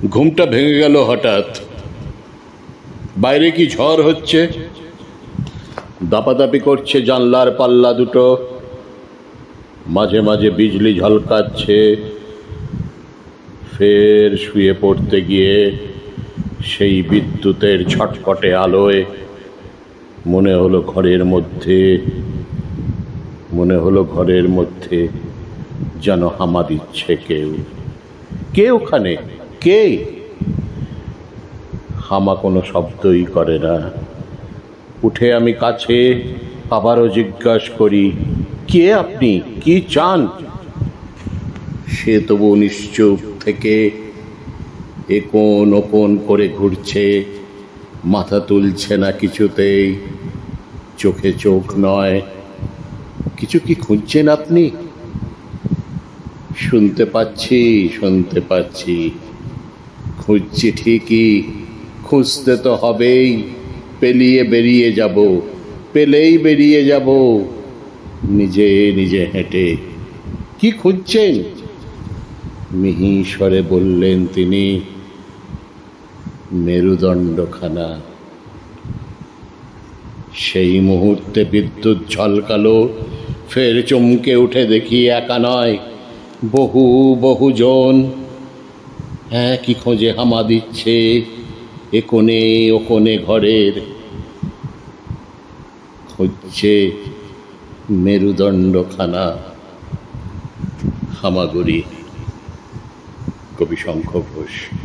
ঘুমটা ভেঙে গেল হঠাৎ। বাইরে কি ঝড় হচ্ছে, দাপাদাপি করছে জানলার পাল্লা দুটো, মাঝে মাঝে বিজলি ঝলকাচ্ছে। ফের শুয়ে পড়তে গিয়ে সেই বিদ্যুতের ছটফটে আলোয় মনে হলো ঘরের মধ্যে যেন হামা দিচ্ছে কে ওখানে, কে? হামা কোনো শব্দই করে না। উঠে আমি কাছে আবারও জিজ্ঞাসা করি, কে আপনি, কি চান? সে তবু নিশ্চুপ থেকে একোন ওকোন করে ঘুরছে, মাথা তুলছে না কিছুতেই, চোখে চোখ নয়। কিছু কি খুঁজছেন আপনি? শুনতে পাচ্ছি, খুঁজছি ঠিকই, খুঁজতে তো হবেই, পেলেই বেরিয়ে যাব নিজে নিজে হেঁটে। কি খুঁজছেন? মিহি স্বরে বললেন তিনি, মেরুদণ্ডখানা। সেই মুহূর্তে বিদ্যুৎ ঝলকালো। ফের চমকে উঠে দেখি একা নয়, বহুজন একই খোঁজে হামা দিচ্ছে একোনে ওকোনে ঘরের। খুঁজছে মেরুদণ্ডখানা। হামাগুড়ি। কবি শঙ্খ ঘোষ।